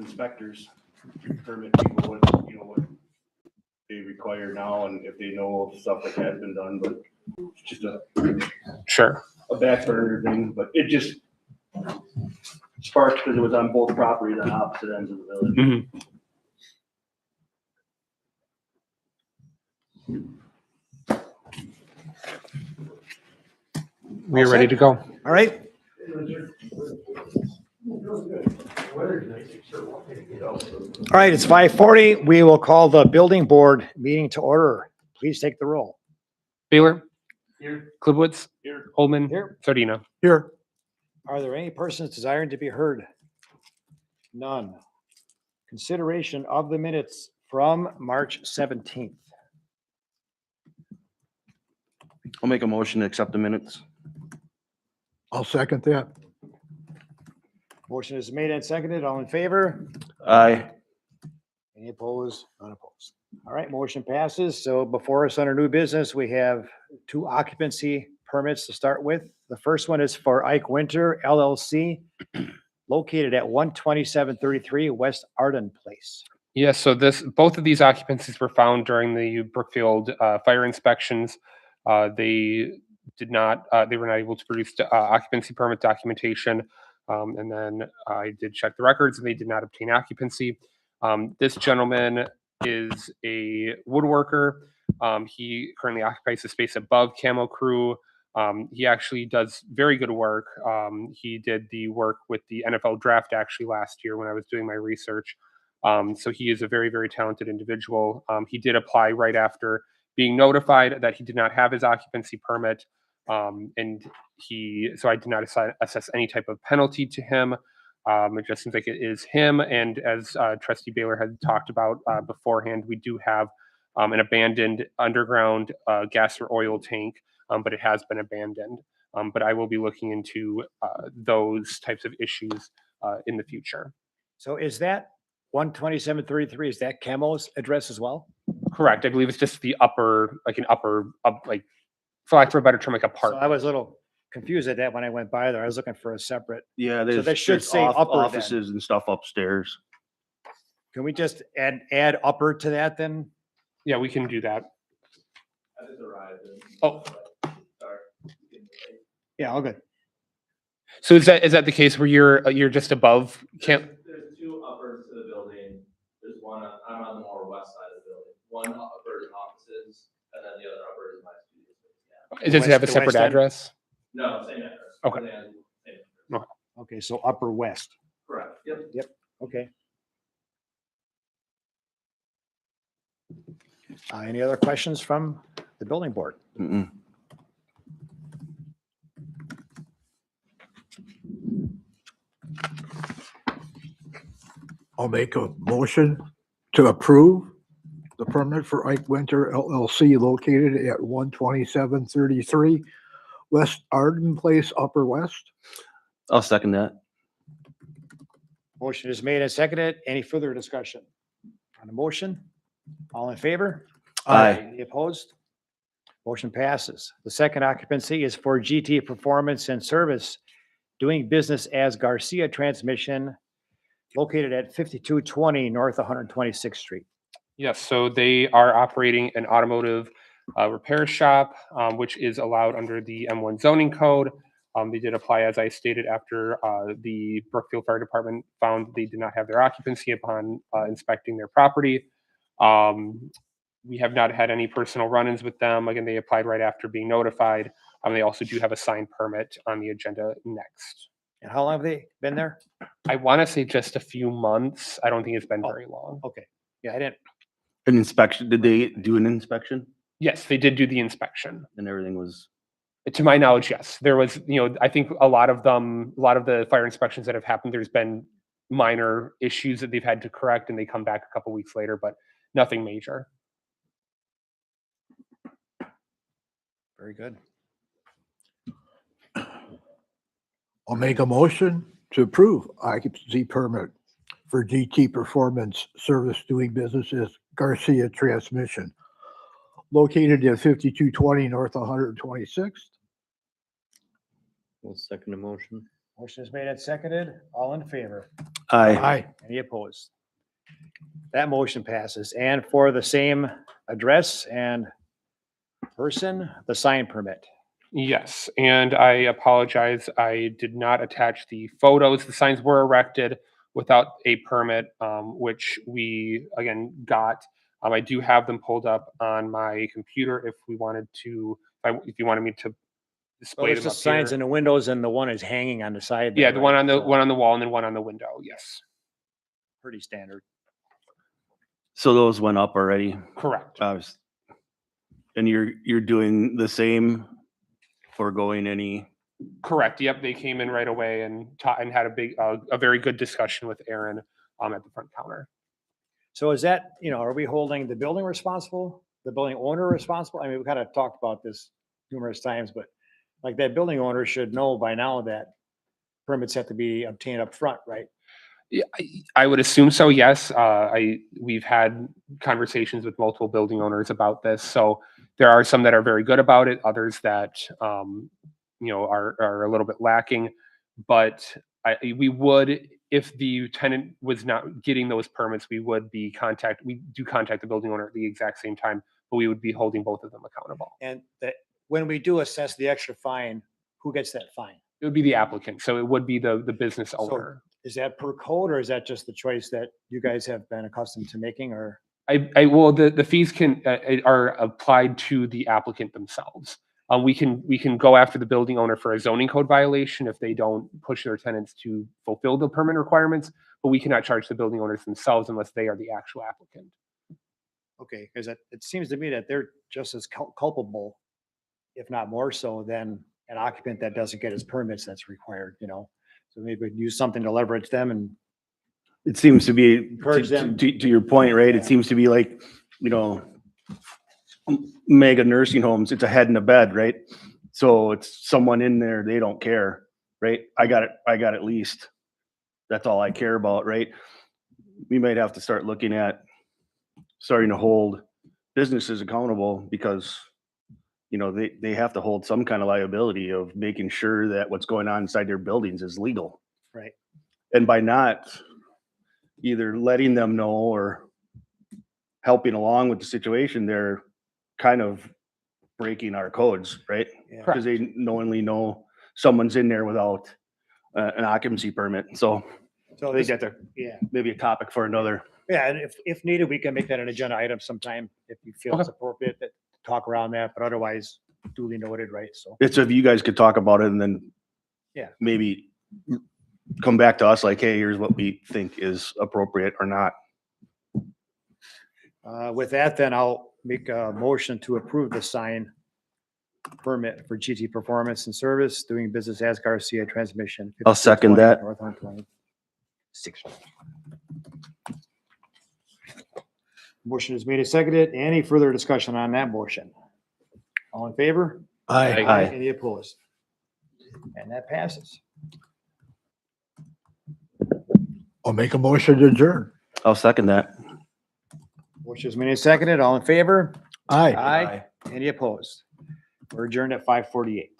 inspectors, permit people what, what they require now and if they know of stuff that has been done, but it's just a back burner thing, but it just sparked because it was on both properties on opposite ends of the village. Mm-hmm. We are ready to go. All right. All right, it's 5:40. We will call the building board meeting to order. Please take the roll. Baylor, Here. Klibowitz, Here. Holman, Here. Sardina. Here. Are there any persons desiring to be heard? None. Consideration of the minutes from March 17th. I'll make a motion to accept the minutes. I'll second that. Motion is made and seconded. All in favor? Aye. Any opposed? None opposed. All right, motion passes. So before us under new business, we have 2 occupancy permits to start with. The first one is for Ike Winter LLC, located at 12733 West Arden Place. Yes, so both of these occupancies were found during the Brookfield fire inspections. They were not able to produce occupancy permit documentation. And then I did check the records and they did not obtain occupancy. This gentleman is a woodworker. He currently occupies the space above Camo Crew. He actually does very good work. He did the work with the NFL draft actually last year when I was doing my research. So he is a very, very talented individual. He did apply right after being notified that he did not have his occupancy permit. So I did not assess any type of penalty to him. It just seems like it is him. And as Trustee Baylor had talked about beforehand, we do have an abandoned underground gas or oil tank, but it has been abandoned. But I will be looking into those types of issues in the future. So is that 12733, is that Camo's address as well? Correct. I believe it's just the upper, like for lack of a better term, like So apartment. I was a little confused at that when I went by there. I was looking for a separate. Yeah, that should there's say upper then. offices and stuff upstairs. Can we just add upper to that then? Yeah, we can do that. I just arrived. Oh. Sorry. Yeah, all good. So is that the case where you're just above camp? There's 2 uppers to the building. There's one, I'm on the more west side of the building. One upper is offices, and then the other upper is my studio space. Yeah. Does it have a The separate west end? address? No, same address. Okay. Same address. Okay, so upper west. Correct. Yep. Okay. Any other questions from the building board? Mm-mm. I'll make a motion to approve the permit for Ike Winter LLC located at 12733 West Arden Place, Upper West. I'll second that. Motion is made and seconded. Any further discussion on the motion? All in favor? Aye. Any opposed? Motion passes. The second occupancy is for GT Performance and Service, doing business as Garcia Transmission, located at 5220 North 126th Street. Yes, so they are operating an automotive repair shop, which is allowed under the M1 zoning code. They did apply, as I stated, after the Brookfield Fire Department found they did not have their occupancy upon inspecting their property. We have not had any personal run-ins with them. Again, they applied right after being notified. They also do have a signed permit on the agenda next. And how long have they been there? I want to say just a few months. I don't think it's been very long. Okay. Yeah, I didn't. An inspection, did they do an inspection? Yes, they did do the inspection. And everything was, To my knowledge, yes. There was, I think a lot of the fire inspections that have happened, there's been minor issues that they've had to correct and they come back a couple weeks later, but nothing major. Very good. I'll make a motion to approve occupancy permit for GT Performance Service doing business as Garcia Transmission located at 5220 North 126th. We'll second the motion. Motion is made and seconded. All in favor? Aye. Aye. Any opposed? That motion passes. And for the same address and person, the sign permit. Yes, and I apologize. I did not attach the photos. The signs were erected without a permit, which we again got. I do have them pulled up on my computer if we wanted to, if you wanted me to So display there's them up just signs here. in the windows and the one is hanging on the side. Yeah, there, the one right? on the So, one on the wall and then one on the window. Yes, pretty standard. So those went up already. correct. And you're doing the same for going any, Correct. Yep, they came in right away and and had a very good discussion with Aaron at the front counter. So is that, are we holding the building responsible, the building owner responsible? I mean, we kind of talked about this numerous times, but like that building owner should know by now that permits have to be obtained up front, right? Yeah, I would assume so. Yes, we've had conversations with multiple building owners about this. So there are some that are very good about it, others that are a little bit lacking. But we would, if the tenant was not getting those permits, we do contact the building owner at the exact same time, but we would be holding both of them accountable. And that when we do assess the extra fine, who gets that fine? It would be the applicant, so it would be the business So- owner. Is that per code or is that just the choice that you guys have been accustomed to making or? Well, the fees are applied to the applicant themselves. We can go after the building owner for a zoning code violation if they don't push their tenants to fulfill the permit requirements, but we cannot charge the building owners themselves unless they are the actual applicant. Okay, because it seems to me that they're just as culpable, if not more so, than an occupant that doesn't get his permits that's required, So maybe we'd use something to leverage them and it seems to be, Encourage them. to your point, right? It seems to be like, mega nursing homes, it's a head and a bed, right? So it's someone in there, they don't care, right? I got at least. That's all I care about, right? We might have to start looking at starting to hold businesses accountable because, they have to hold some kind of liability of making sure that what's going on inside their buildings is legal. Right. And by not either letting them know or helping along with the situation, they're kind of breaking our codes, right? Yeah. Because they knowingly know someone's in there without an occupancy permit. So So they this, get there, yeah, maybe a topic for another. yeah, and if needed, we can make that an agenda item sometime if you feel it's appropriate to talk around that, but otherwise duly noted, right? So, It's if you guys could talk about it and then Yeah. maybe come back to us like, hey, here's what we think is appropriate or not. with that, then I'll make a motion to approve the sign permit for GT Performance and Service, doing business as Garcia Transmission. I'll second 5620 that. North 120. Motion is made and seconded. Any further discussion on that motion? All in favor? Aye. Aye. Any opposed? And that passes. I'll make a motion to adjourn. I'll second that. Motion is made and seconded. All in favor? Aye. Aye. Any opposed? We're adjourned at 5:48.